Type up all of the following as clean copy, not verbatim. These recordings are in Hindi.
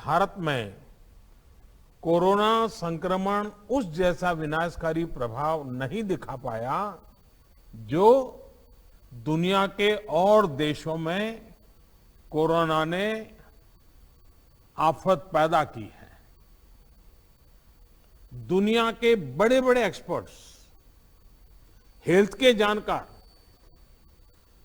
भारत में कोरोना संक्रमण उस जैसा विनाशकारी प्रभाव नहीं दिखा पाया जो दुनिया के और देशों में कोरोना ने आफत पैदा की है। दुनिया के बड़े बड़े एक्सपर्ट्स, हेल्थ के जानकार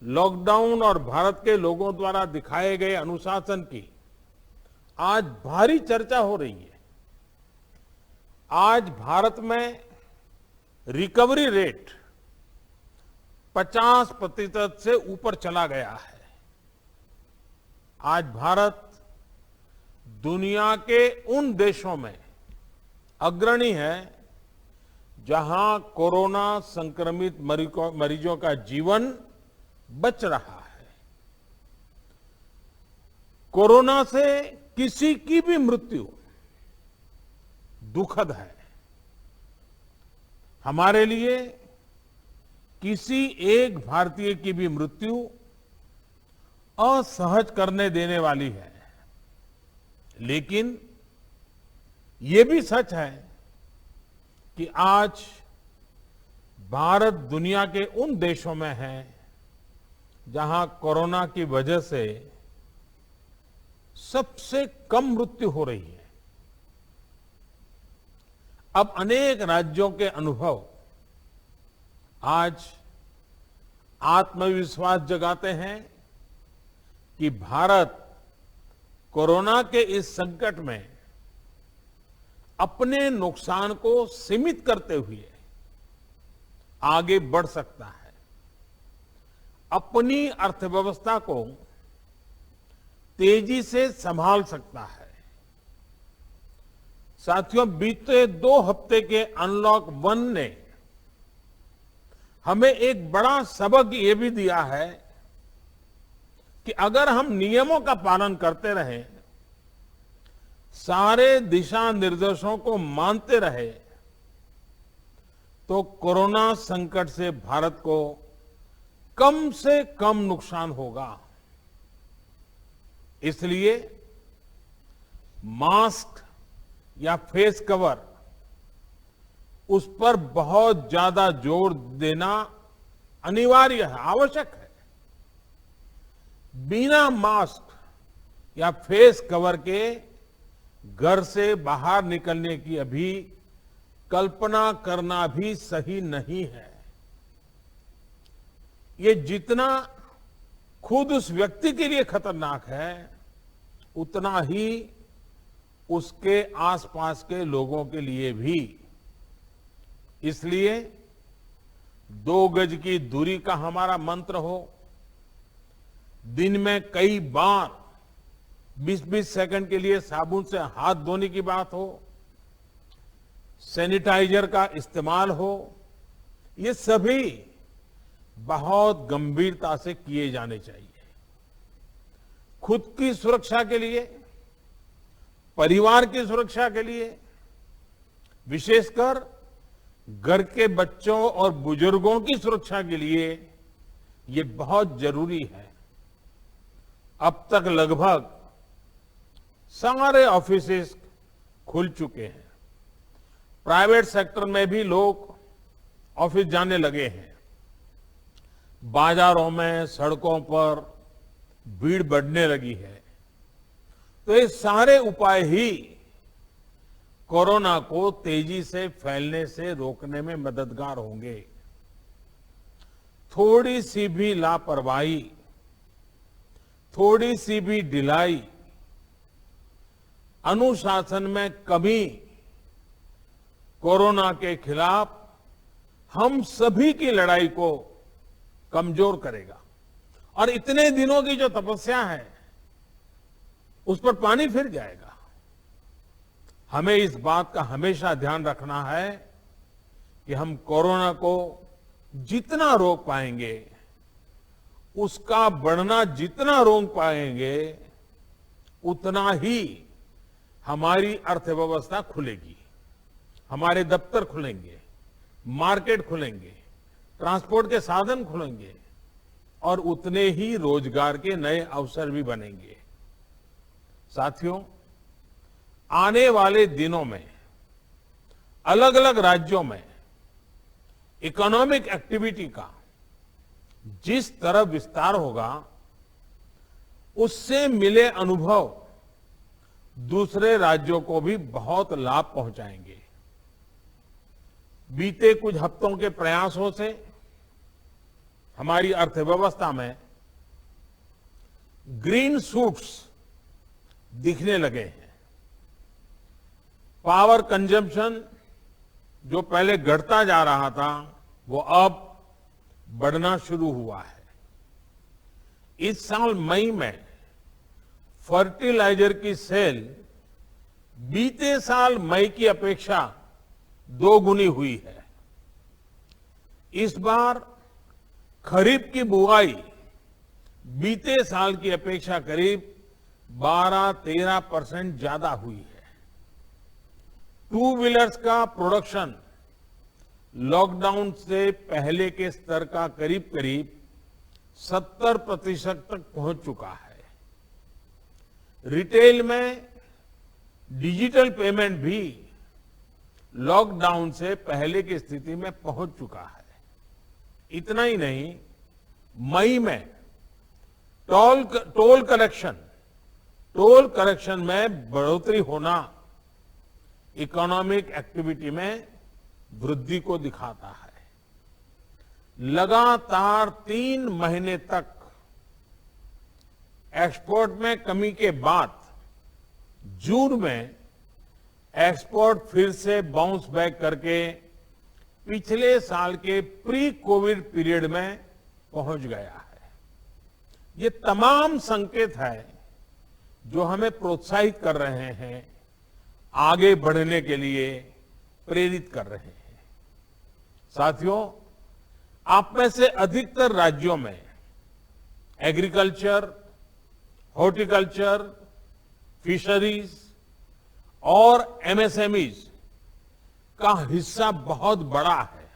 लॉकडाउन और भारत के लोगों द्वारा दिखाए गए अनुशासन की आज भारी चर्चा हो रही है। आज भारत में रिकवरी रेट 50% से ऊपर चला गया है। आज भारत दुनिया के उन देशों में अग्रणी है जहां कोरोना संक्रमित मरीजों का जीवन बच रहा है। कोरोना से किसी की भी मृत्यु दुखद है। हमारे लिए किसी एक भारतीय की भी मृत्यु असहज करने देने वाली है। लेकिन ये भी सच है कि आज भारत दुनिया के उन देशों में है जहां कोरोना की वजह से सबसे कम मृत्यु हो रही है। अब अनेक राज्यों के अनुभव आज आत्मविश्वास जगाते हैं कि भारत कोरोना के इस संकट में अपने नुकसान को सीमित करते हुए आगे बढ़ सकता है, अपनी अर्थव्यवस्था को तेजी से संभाल सकता है। साथियों, बीते 2 हफ्ते के अनलॉक 1 ने हमें एक बड़ा सबक ये भी दिया है कि अगर हम नियमों का पालन करते रहे, सारे दिशा निर्देशों को मानते रहे, तो कोरोना संकट से भारत को कम से कम नुकसान होगा। इसलिए मास्क या फेस कवर, उस पर बहुत ज्यादा जोर देना अनिवार्य है, आवश्यक है। बिना मास्क या फेस कवर के घर से बाहर निकलने की अभी कल्पना करना भी सही नहीं है। ये जितना खुद उस व्यक्ति के लिए खतरनाक है, उतना ही उसके आसपास के लोगों के लिए भी। इसलिए 2 गज की दूरी का हमारा मंत्र हो, दिन में कई बार 20-20 सेकंड के लिए साबुन से हाथ धोने की बात हो, सैनिटाइजर का इस्तेमाल हो, ये सभी बहुत गंभीरता से किए जाने चाहिए। खुद की सुरक्षा के लिए, परिवार की सुरक्षा के लिए, विशेषकर घर के बच्चों और बुजुर्गों की सुरक्षा के लिए ये बहुत जरूरी है। अब तक लगभग सारे ऑफिसेस खुल चुके हैं। प्राइवेट सेक्टर में भी लोग ऑफिस जाने लगे हैं। बाजारों में, सड़कों पर भीड़ बढ़ने लगी है। तो ये सारे उपाय ही कोरोना को तेजी से फैलने से रोकने में मददगार होंगे। थोड़ी सी भी लापरवाही, थोड़ी सी भी ढिलाई, अनुशासन में कमी कोरोना के खिलाफ हम सभी की लड़ाई को कमजोर करेगा। और इतने दिनों की जो तपस्या है, उस पर पानी फिर जाएगा। हमें इस बात का हमेशा ध्यान रखना है कि हम कोरोना को जितना रोक पाएंगे, उसका बढ़ना जितना रोक पाएंगे, उतना ही हमारी अर्थव्यवस्था खुलेगी, हमारे दफ्तर खुलेंगे, मार्केट खुलेंगे, ट्रांसपोर्ट के साधन खुलेंगे और उतने ही रोजगार के नए अवसर भी बनेंगे। साथियों, आने वाले दिनों में अलग अलग राज्यों में इकोनॉमिक एक्टिविटी का जिस तरह विस्तार होगा, उससे मिले अनुभव दूसरे राज्यों को भी बहुत लाभ पहुंचाएंगे। बीते कुछ हफ्तों के प्रयासों से हमारी अर्थव्यवस्था में ग्रीन शूट्स दिखने लगे हैं। पावर कंजम्पशन जो पहले घटता जा रहा था, वो अब बढ़ना शुरू हुआ है। इस साल मई में फर्टिलाइजर की सेल बीते साल मई की अपेक्षा 2 गुनी हुई है। इस बार खरीफ की बुआई बीते साल की अपेक्षा करीब 12-13% ज्यादा हुई है। टू व्हीलर्स का प्रोडक्शन लॉकडाउन से पहले के स्तर का करीब करीब 70% तक पहुंच चुका है। रिटेल में डिजिटल पेमेंट भी लॉकडाउन से पहले की स्थिति में पहुंच चुका है। इतना ही नहीं, मई में टोल कलेक्शन में बढ़ोतरी होना इकोनॉमिक एक्टिविटी में वृद्धि को दिखाता है। लगातार 3 महीने तक एक्सपोर्ट में कमी के बाद जून में एक्सपोर्ट फिर से बाउंस बैक करके पिछले साल के प्री कोविड पीरियड में पहुंच गया है। ये तमाम संकेत है जो हमें प्रोत्साहित कर रहे हैं, आगे बढ़ने के लिए प्रेरित कर रहे हैं। साथियों, आप में से अधिकतर राज्यों में एग्रीकल्चर, हॉर्टिकल्चर, फिशरीज और एमएसएमईज का हिस्सा बहुत बड़ा है।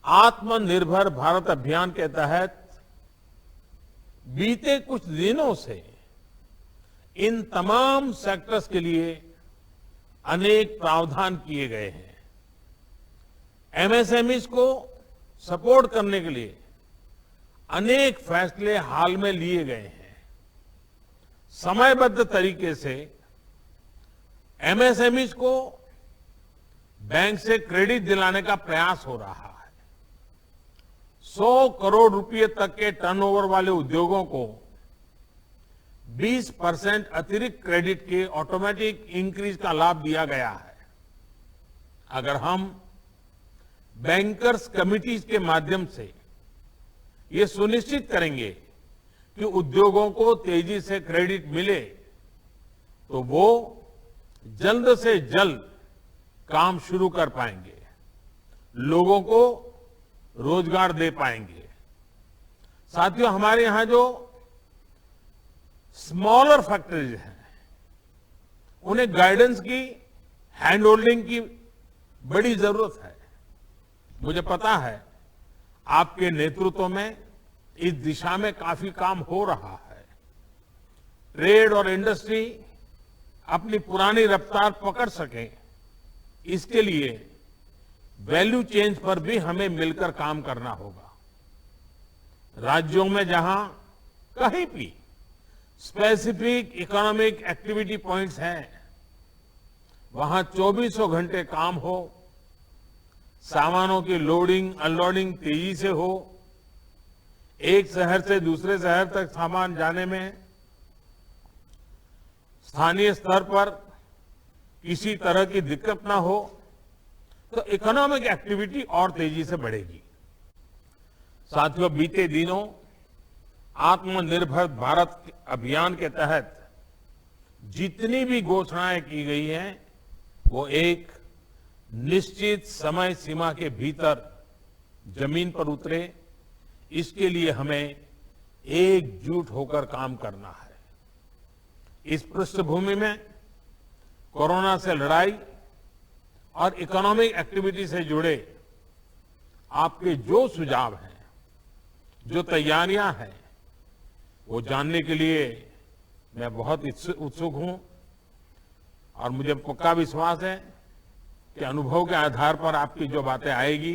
आत्मनिर्भर भारत अभियान के तहत बीते कुछ दिनों से इन तमाम सेक्टर्स के लिए अनेक प्रावधान किए गए हैं। एमएसएमईज को सपोर्ट करने के लिए अनेक फैसले हाल में लिए गए हैं। समयबद्ध तरीके से एमएसएमईज को बैंक से क्रेडिट दिलाने का प्रयास हो रहा है। 100 करोड़ रुपए तक के टर्नओवर वाले उद्योगों को 20% अतिरिक्त क्रेडिट के ऑटोमेटिक इंक्रीज का लाभ दिया गया है। अगर हम बैंकर्स कमिटीज के माध्यम से ये सुनिश्चित करेंगे कि उद्योगों को तेजी से क्रेडिट मिले, तो वो जल्द से जल्द काम शुरू कर पाएंगे, लोगों को रोजगार दे पाएंगे। साथियों, हमारे यहां जो स्मॉलर फैक्ट्रीज हैं, उन्हें गाइडेंस की, हैंड होल्डिंग की बड़ी जरूरत है। मुझे पता है आपके नेतृत्व में इस दिशा में काफी काम हो रहा है। ट्रेड और इंडस्ट्री अपनी पुरानी रफ्तार पकड़ सके, इसके लिए वैल्यू चेंज पर भी हमें मिलकर काम करना होगा। राज्यों में जहां कहीं भी स्पेसिफिक इकोनॉमिक एक्टिविटी पॉइंट्स हैं, वहां 24 घंटे काम हो, सामानों की लोडिंग अनलोडिंग तेजी से हो, एक शहर से दूसरे शहर तक सामान जाने में स्थानीय स्तर पर किसी तरह की दिक्कत ना हो, तो इकोनॉमिक एक्टिविटी और तेजी से बढ़ेगी। साथियों, बीते दिनों आत्मनिर्भर भारत अभियान के तहत जितनी भी घोषणाएं की गई हैं, वो एक निश्चित समय सीमा के भीतर जमीन पर उतरे, इसके लिए हमें एकजुट होकर काम करना है। इस पृष्ठभूमि में कोरोना से लड़ाई और इकोनॉमिक एक्टिविटी से जुड़े आपके जो सुझाव हैं, जो तैयारियां हैं, वो जानने के लिए मैं बहुत उत्सुक हूं। और मुझे पक्का विश्वास है कि अनुभव के आधार पर आपकी जो बातें आएगी